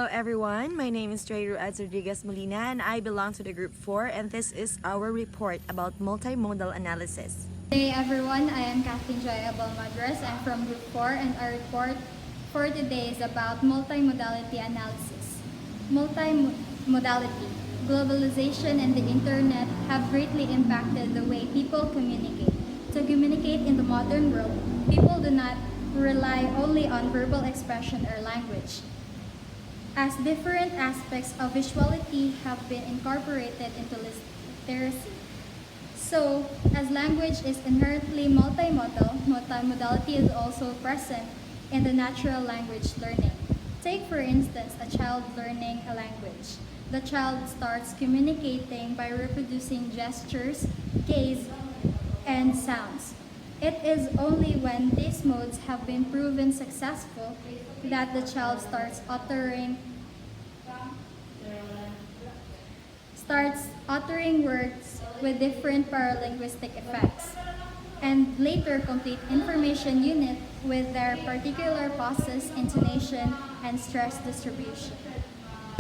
Hello everyone, my name is Joy Ruaz Rodriguez Molina and I belong to the Group 4 and this is our report about multimodal analysis. Hey everyone, I am Kathleen Joy Abal-Madras. I'm from Group 4 and our report for today is about multimodality analysis. Multimodality, globalization and the internet have greatly impacted the way people communicate. To communicate in the modern world, people do not rely only on verbal expression or language, as different aspects of visuality have been incorporated into literacy. So, as language is inherently multimodal, multimodality is also present in the natural language learning. Take, for instance, a child learning a language. The child starts communicating by reproducing gestures, gaze, and sounds. It is only when these modes have been proven successful that the child starts uttering words with different paralinguistic effects, and later complete information unit with their particular pauses, intonation, and stress distribution.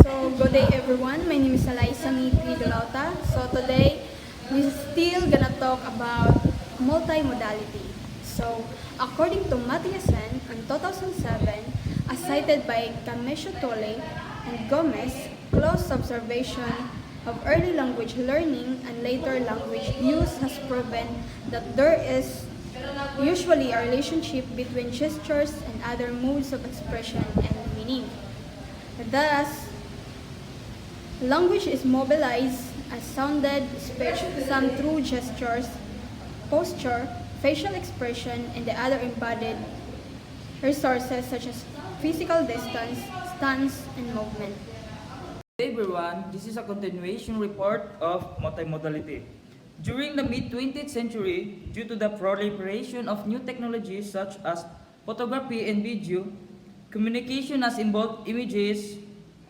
So, good day everyone. My name is Alaisa Midalauta. So, today we're still gonna talk about multimodality. So, according to Mathiasen in 2007, as cited by Kamesho Tole and Gomez, close observation of early language learning and later language use has proven that there is usually a relationship between gestures and other modes of expression and meaning. Thus, language is mobilized as sounded speech, some through gestures, posture, facial expression, and the other embodied resources such as physical distance, stance, and movement. Hey everyone, this is a continuation report of multimodality. During the mid-20th century, due to the proliferation of new technologies such as photography and video, communication has involved images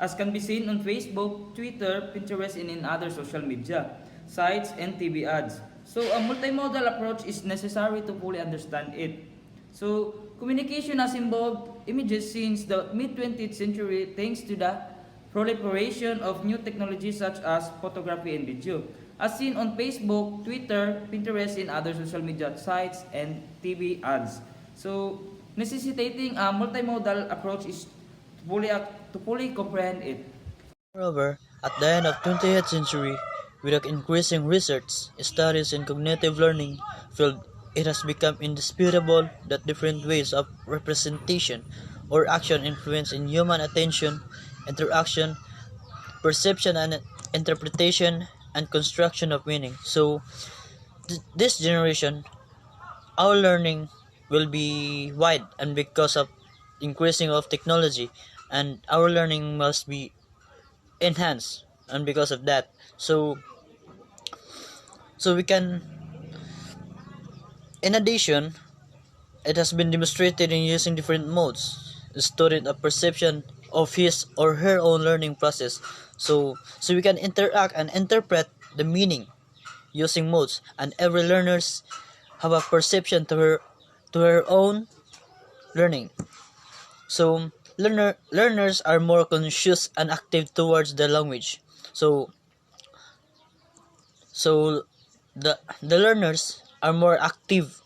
as can be seen on Facebook, Twitter, Pinterest, and in other social media sites and TV ads. So a multimodal approach is necessary to fully understand it. So communication has involved images since the mid-20th century thanks to the proliferation of new technologies such as photography and video, as seen on Facebook, Twitter, Pinterest, and other social media sites and TV ads. So, necessitating a multimodal approach is to fully comprehend it. Moreover, at the end of 20th century, with the increasing research, studies in cognitive learning field, it has become indisputable that different ways of representation or action influence in human attention, interaction, perception and interpretation, and construction of meaning. So, this generation, our learning will be wide, and because of increasing of technology, and our learning must be enhanced, and because of that, so we can. In addition, it has been demonstrated in using different modes, a student of perception of his or her own learning process. So we can interact and interpret the meaning using modes, and every learners have a perception to her own learning. So learners are more conscious and active towards the language. So the learners are more active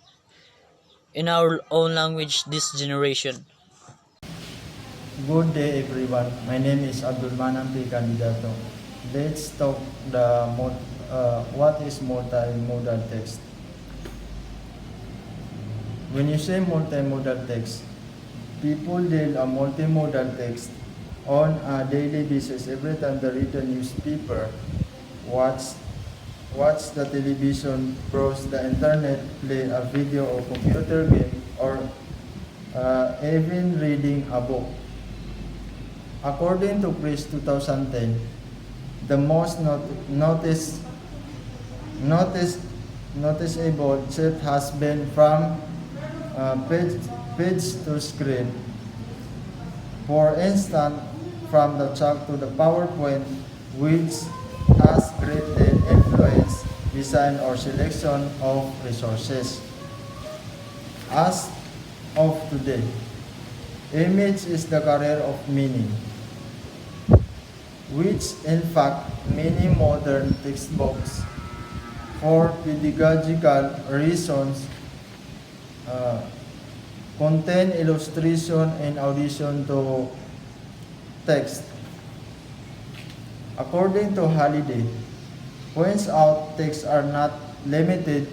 in our own language this generation. Good day everyone. My name is Abdul Manan P. Candidato. Let's talk what is multimodal text. When you say multimodal text, people deal a multimodal text on a daily basis. Every time they read the newspaper, watch the television, browse the internet, play a video or computer game, or even reading a book. According to Chris 2010, the most noticeable shift has been from page to screen. For instance, from the chalk to the PowerPoint, which has greatly influenced design or selection of resources. As of today, image is the carrier of meaning. which in fact many modern textbooks for pedagogical reasons uh, contain illustration in addition to text. According to Halliday, points out texts are not limited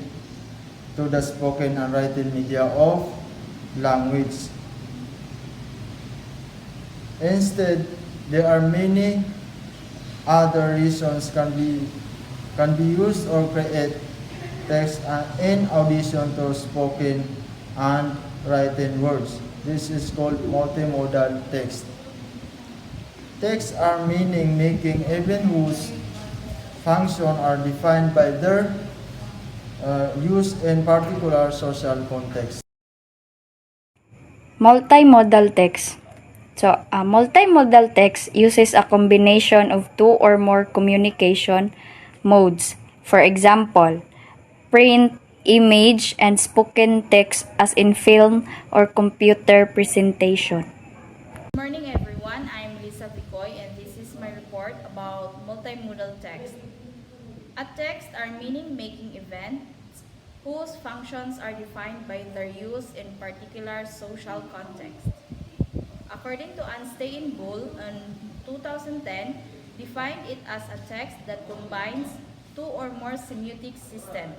to the spoken and written media of language. Instead, there are many other reasons can be used or create text in addition to spoken and written words. This is called multimodal text. Texts are meaning making even whose function are defined by their use in particular social context. Multimodal text. Multimodal text uses a combination of two or more communication modes. For example, print, image, and spoken text as in film or computer presentation. Good morning everyone, I'm Lisa Picoy and this is my report about multimodal text. A text are meaning-making events whose functions are defined by their use in particular social context. According to Anstey Bull in 2010, defined it as a text that combines two or more semiotic systems.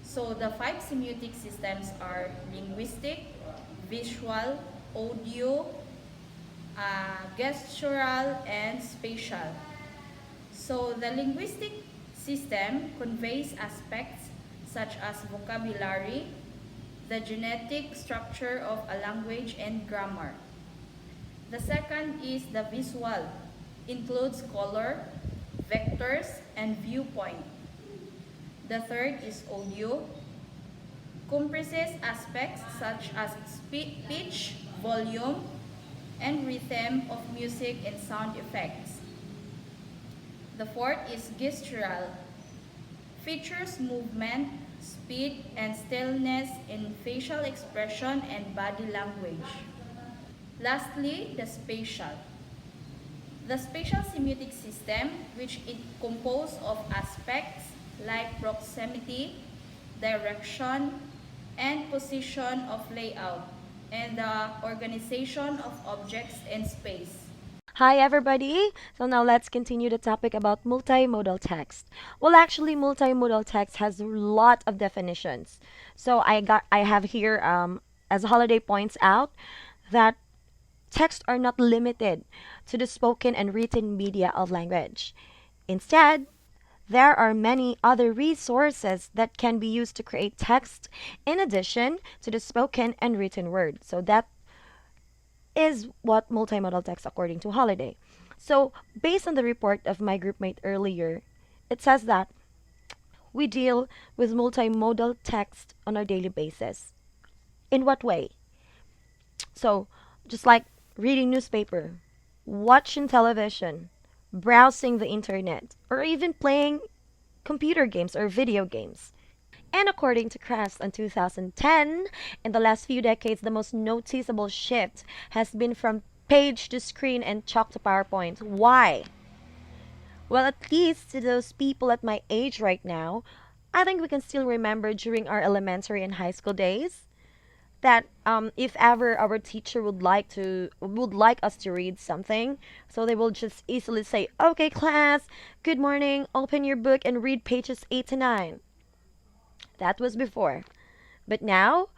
So the five semiotic systems are linguistic, visual, audio, gestural, and spatial. So the linguistic system conveys aspects such as vocabulary, the genetic structure of a language, and grammar. The second is the visual, includes color, vectors, and viewpoint. The third is audio, comprises aspects such as pitch, volume, and rhythm of music and sound effects. The fourth is gestural, features movement, speed, and stillness in facial expression and body language. Lastly, the spatial. The spatial semiotic system, which is composed of aspects like proximity, direction, and position of layout, and the organization of objects in space. Hi everybody. So now let's continue the topic about multimodal text. Well, actually multimodal text has a lot of definitions. So I have here as Holiday points out that texts are not limited to the spoken and written media of language. Instead, there are many other resources that can be used to create text in addition to the spoken and written word. So that is what multimodal text according to Holiday. So, based on the report of my groupmate earlier, it says that we deal with multimodal text on our daily basis. In what way? So, just like reading newspaper, watching television, browsing the internet, or even playing computer games or video games. And according to Crest in 2010, in the last few decades, the most noticeable shift has been from page to screen and chalk to PowerPoint. Why? Well, at least to those people at my age right now, I think we can still remember during our elementary and high school days that if ever our teacher would like us to read something, so they will just easily say, "Okay, class, good morning. Open your book and read pages 8 to 9." That was before. But now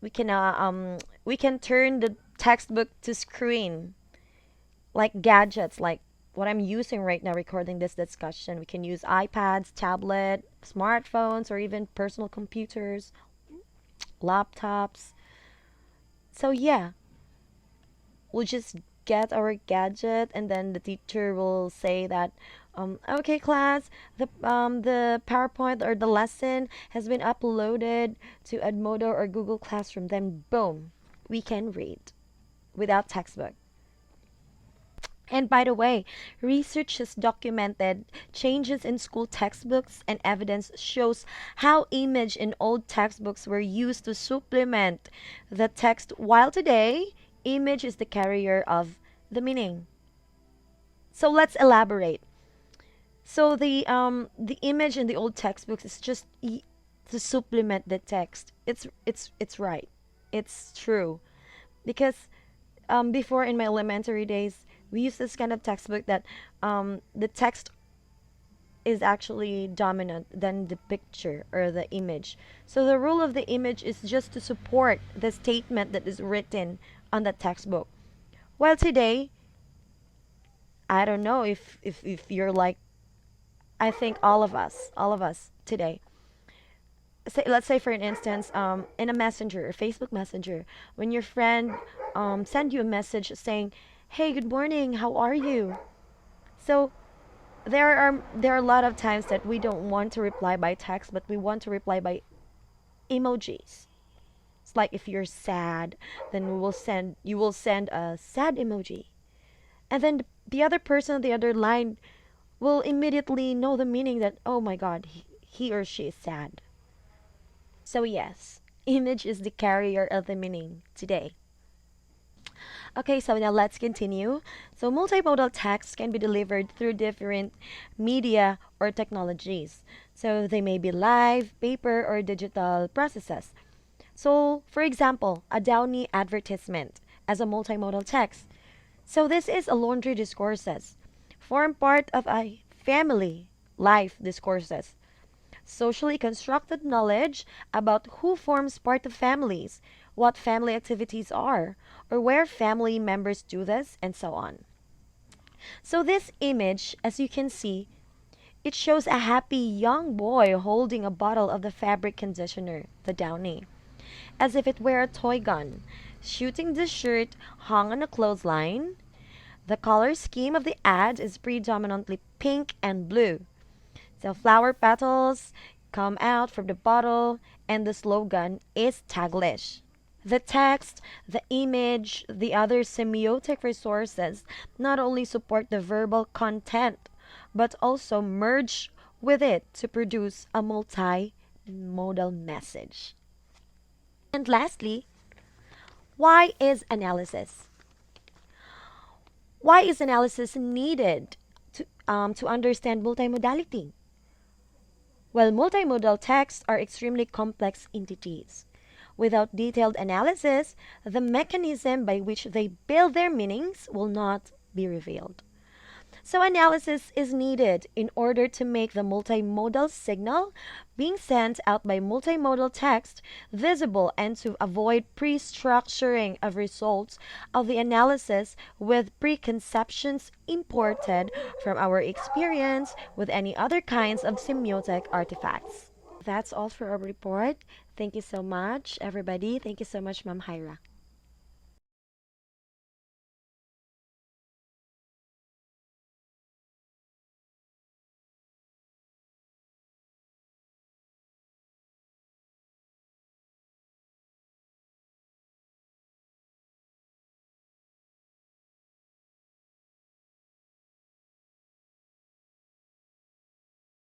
we can turn the textbook to screen like gadgets like what I'm using right now recording this discussion. We can use iPads, tablet, smartphones, or even personal computers, laptops. So yeah, we'll just get our gadget and then the teacher will say that okay class, the PowerPoint or the lesson has been uploaded to Edmodo or Google Classroom. Then boom, we can read without textbook. And by the way, research has documented changes in school textbooks, and evidence shows how image in old textbooks were used to supplement the text, while today image is the carrier of the meaning. So let's elaborate. So the image in the old textbooks is just to supplement the text. It's right. It's true because before in my elementary days we used this kind of textbook that the text is actually dominant than the picture or the image. So the rule of the image is just to support the statement that is written on the textbook. While today, I don't know if you're like, I think all of us today, say, let's say for an instance, in a messenger, a Facebook messenger, when your friend send you a message saying, "Hey, good morning, how are you?" So there are a lot of times that we don't want to reply by text, but we want to reply by emojis. It's like if you're sad, then you will send a sad emoji. And then the other person on the other line will immediately know the meaning that, oh my god, he or she is sad. So yes, image is the carrier of the meaning today. Okay, so now let's continue. So multimodal text can be delivered through different media or technologies. So they may be live, paper, or digital processes. So, for example, a Downy advertisement as a multimodal text. So this is a laundry discourses, form part of a family life discourses. Socially constructed knowledge about who forms part of families, what family activities are, or where family members do this, and so on. So this image, as you can see, it shows a happy young boy holding a bottle of the fabric conditioner, the Downy, as if it were a toy gun, shooting the shirt hung on a clothesline. The color scheme of the ad is predominantly pink and blue. So flower petals come out from the bottle, and the slogan is Taglish. The text, the image, the other semiotic resources not only support the verbal content, but also merge with it to produce a multimodal message. And lastly, why is analysis? Why is analysis needed to understand multimodality? Well, multimodal texts are extremely complex entities. Without detailed analysis, the mechanism by which they build their meanings will not be revealed. So analysis is needed in order to make the multimodal signal being sent out by multimodal text visible and to avoid pre-structuring of results of the analysis with preconceptions imported from our experience with any other kinds of semiotic artifacts. That's all for our report. Thank you so much, everybody. Thank you so much, Ma'am Hyra.